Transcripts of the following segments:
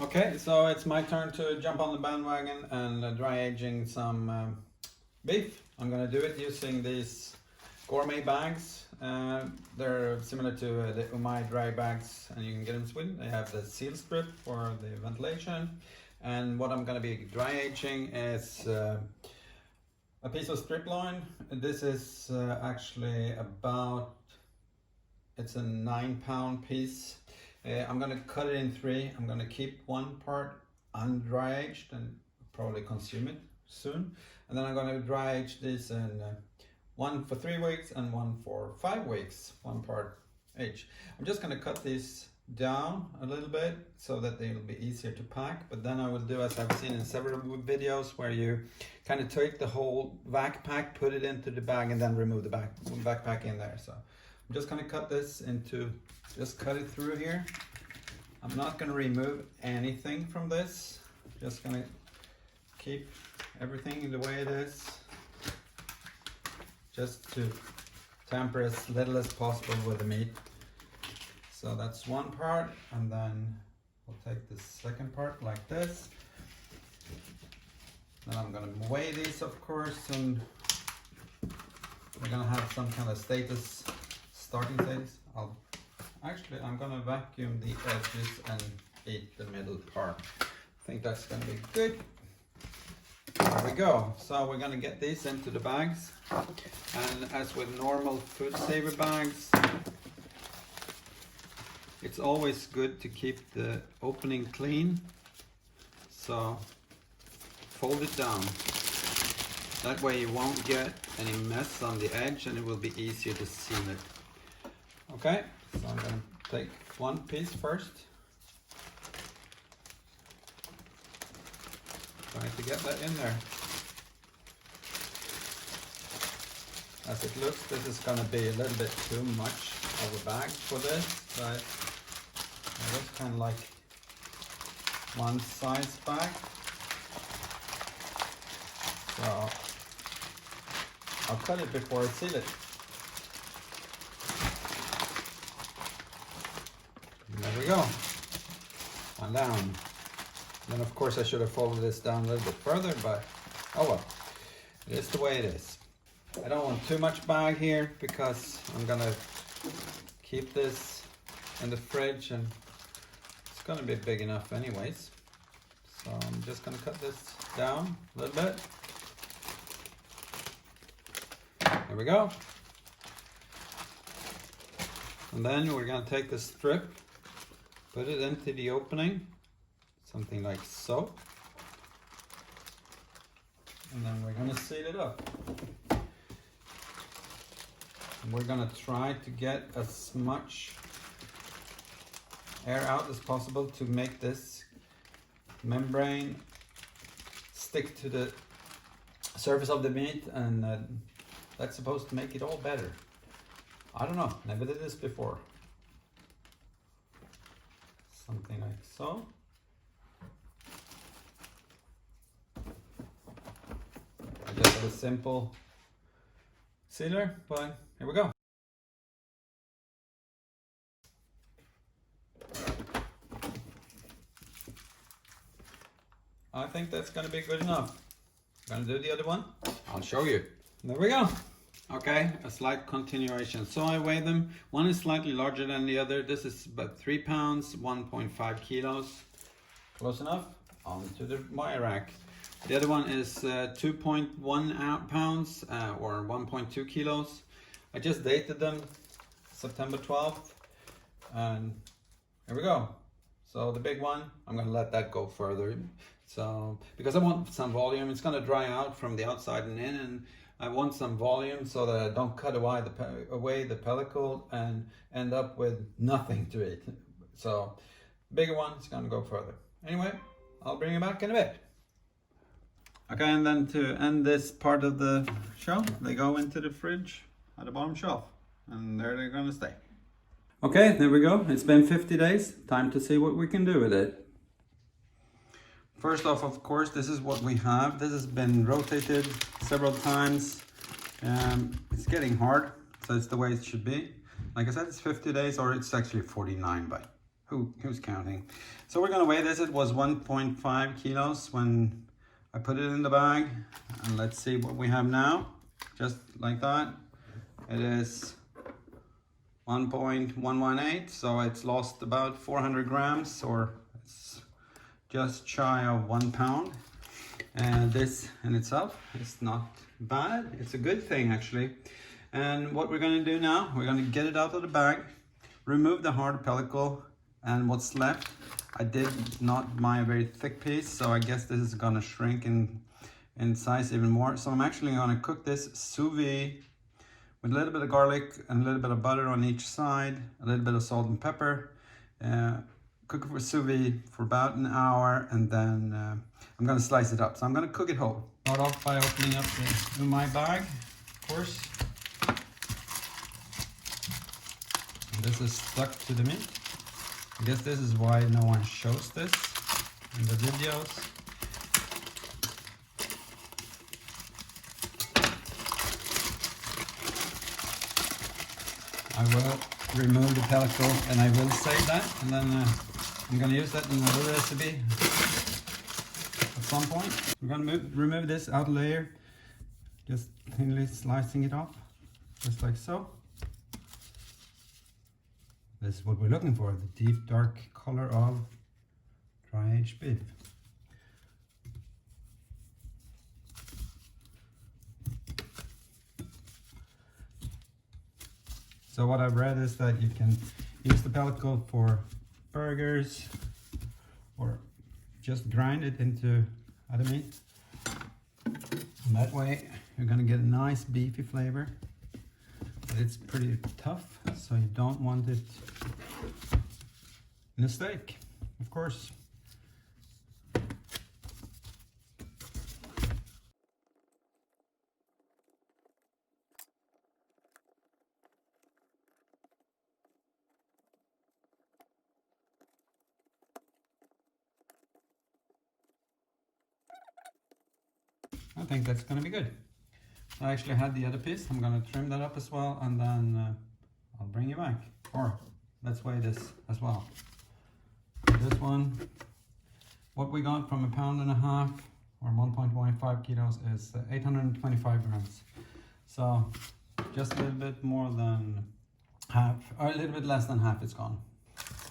Okay, so it's my turn to jump on the bandwagon and dry aging some beef. I'm gonna do it using these Gourmet bags. They're similar to the Umai dry bags, and you can get them in Sweden. They have the seal strip for the ventilation. And what I'm gonna be dry aging is a piece of sirloin. This is actually about, it's a 9 pound piece. I'm gonna cut it in three. I'm gonna keep one part undry-aged and probably consume it soon. And then I'm gonna dry-age this in one for 3 weeks and one for 5 weeks, one part each. I'm just gonna cut these down a little bit so that they'll be easier to pack, but then I will do as I've seen in several videos where you kind of take the whole backpack, put it into the bag, and then remove the backpack in there. So I'm just gonna cut this into, just cut it through here. I'm not gonna remove anything from this, just gonna keep everything the way it is, just to tamper as little as possible with the meat. So that's one part, and then we'll take the second part like this. Then I'm gonna weigh these, of course, and we're gonna have some kind of starting status. I'm gonna vacuum the edges and eat the middle part. I think that's gonna be good. There we go. So we're gonna get these into the bags, and as with normal food saver bags, it's always good to keep the opening clean. So fold it down. That way you won't get any mess on the edge, and it will be easier to seal it. Okay, so I'm gonna take one piece first. Trying to get that in there. As it looks, this is gonna be a little bit too much of a bag for this, but it looks kind of like one size bag. So I'll cut it before I seal it. And there we go. One down. Then of course I should have folded this down a little bit further, but oh well. It is the way it is. I don't want too much bag here because I'm gonna keep this in the fridge, and it's gonna be big enough anyways. So I'm just gonna cut this down a little bit. There we go. And then we're gonna take the strip, put it into the opening, something like so. And then we're gonna seal it up. And we're gonna try to get as much air out as possible to make this membrane stick to the surface of the meat, and that's supposed to make it all better. I don't know, never did this before. Something like so. I just have a simple sealer, but here we go. I think that's gonna be good enough. I'm gonna do the other one. I'll show you. There we go. Okay, a slight continuation. So I weigh them. One is slightly larger than the other. This is about 3 pounds, 1.5 kilos. Close enough. On to the wire rack. The other one is 2.1 pounds or 1.2 kilos. I just dated them September 12th, and here we go. So the big one, I'm gonna let that go further. So because I want some volume, it's gonna dry out from the outside and in, and I want some volume so that I don't cut away the pellicle and end up with nothing to eat. So bigger one is gonna go further. Anyway, I'll bring you back in a bit. Okay, and then to end this part of the show, they go into the fridge at the bottom shelf, and there they're gonna stay. Okay, there we go. It's been 50 days. Time to see what we can do with it. First off, of course, this is what we have. This has been rotated several times. It's getting hard, so it's the way it should be. Like I said, it's 50 days, or it's actually 49, but Who's counting? So we're gonna weigh this. It was 1.5 kilos when I put it in the bag, and let's see what we have now. Just like that, it is 1.118, so it's lost about 400 grams, or it's just shy of 1 pound. And this in itself is not bad. It's a good thing actually. And what we're going to do now, we're going to get it out of the bag, remove the hard pellicle, and what's left, I did not buy a very thick piece, so I guess this is going to shrink in size even more. So I'm actually going to cook this sous vide with a little bit of garlic and a little bit of butter on each side, a little bit of salt and pepper. Cook it for sous vide for about an hour, and then I'm going to slice it up. So I'm going to cook it whole. Start off by opening up the Umai bag, of course. And this is stuck to the meat. I guess this is why no one shows this in the videos. I will remove the pellicle, and I will save that, and then I'm going to use that in another recipe at some point. We're going to remove this outer layer, just thinly slicing it off, just like so. This is what we're looking for, the deep dark color of dry-aged beef. So what I've read is that you can use the pellicle for burgers, or just grind it into other meat. And that way you're going to get a nice beefy flavor. But it's pretty tough, so you don't want it in a steak, of course. I think that's going to be good. I actually had the other piece. I'm going to trim that up as well, and then I'll bring you back. Or let's weigh this as well. This one, what we got from 1.5 pounds or 1.15 kilos is 825 grams. So just a little bit more than half, or a little bit less than half is gone.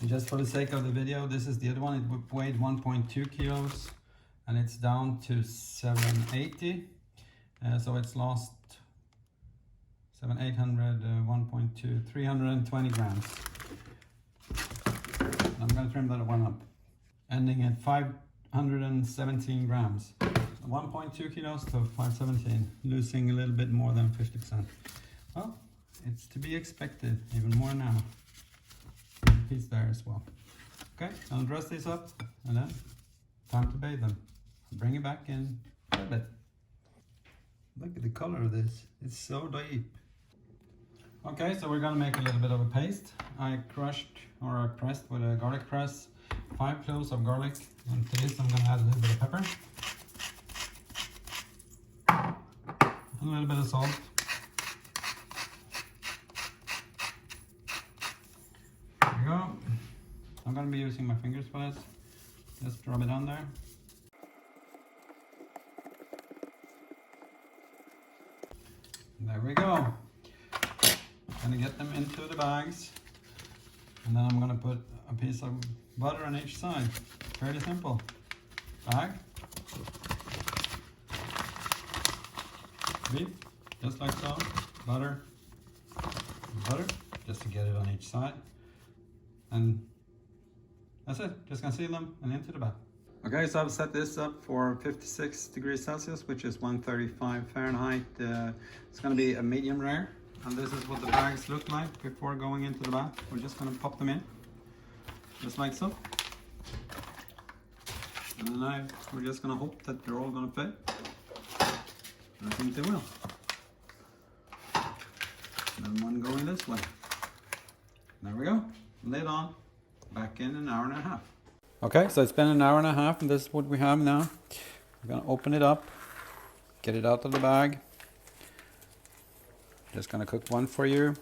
And just for the sake of the video, this is the other one. It weighed 1.2 kilos. And it's down to 780, so it's lost 1.2, 320 grams. I'm going to trim that one up, ending at 517 grams. 1.2 kilos to 517, losing a little bit more than 50%. Well, it's to be expected, even more now. Piece there as well. Okay, I'll dress these up, and then time to bathe them. Bring it back in a little bit. Look at the color of this. It's so deep. Okay, so we're gonna make a little bit of a paste. I pressed with a garlic press 5 cloves of garlic, and to this I'm gonna add a little bit of pepper, and a little bit of salt. There we go. I'm gonna be using my fingers for this. Just rub it on there. There we go. I'm gonna get them into the bags, and then I'm gonna put a piece of butter on each side. Fairly simple. Bag. Beef, just like so. Butter. Butter, just to get it on each side. And that's it. Just gonna seal them and into the bag. Okay, so I've set this up for 56 degrees Celsius, which is 135 Fahrenheit. It's going to be a medium rare. And this is what the bags look like before going into the bath. We're just going to pop them in, just like so. And then we're just going to hope that they're all going to fit. And I think they will. And then one going this way. There we go. Lid on. Back in an hour and a half. Okay, so it's been an hour and a half, and this is what we have now. We're gonna open it up, get it out of the bag. Just gonna cook one for you.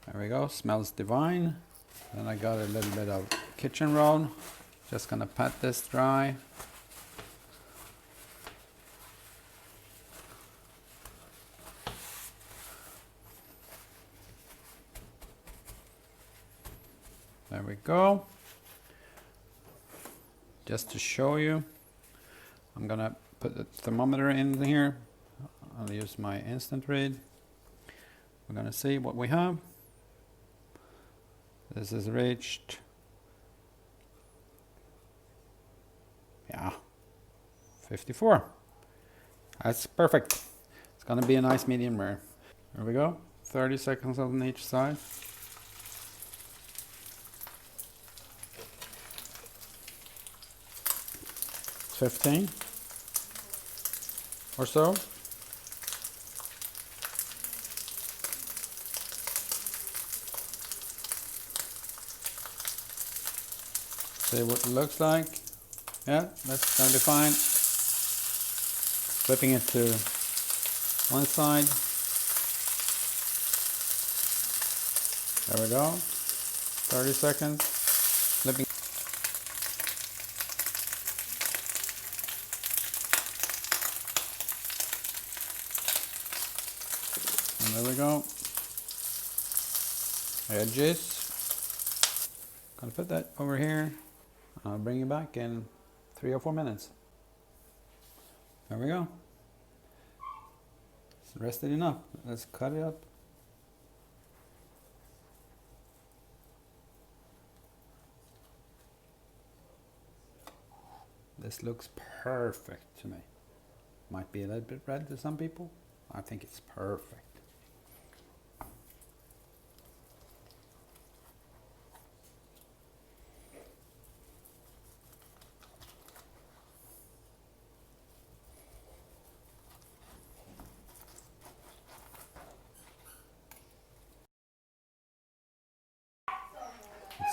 There we go, smells divine. Then I got a little bit of kitchen roll. Just gonna pat this dry. There we go. Just to show you, I'm gonna put the thermometer in here. I'll use my instant read. We're gonna see what we have. This is reached, yeah, 54. That's perfect. It's gonna be a nice medium rare. There we go, 30 seconds on each side. 15 or so. See what it looks like. Yeah, that's gonna be fine. Flipping it to one side. There we go. 30 seconds. Flipping. And there we go. Edges. Gonna put that over here. I'll bring you back in 3 or 4 minutes. There we go. It's rested enough. Let's cut it up. This looks perfect to me. Might be a little bit red to some people. I think it's perfect.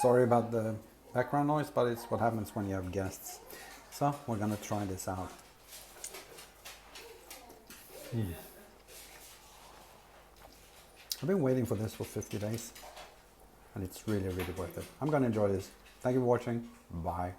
Sorry about the background noise, but it's what happens when you have guests. So we're gonna try this out. I've been waiting for this for 50 days and it's really, really worth it. I'm gonna enjoy this. Thank you for watching. Bye.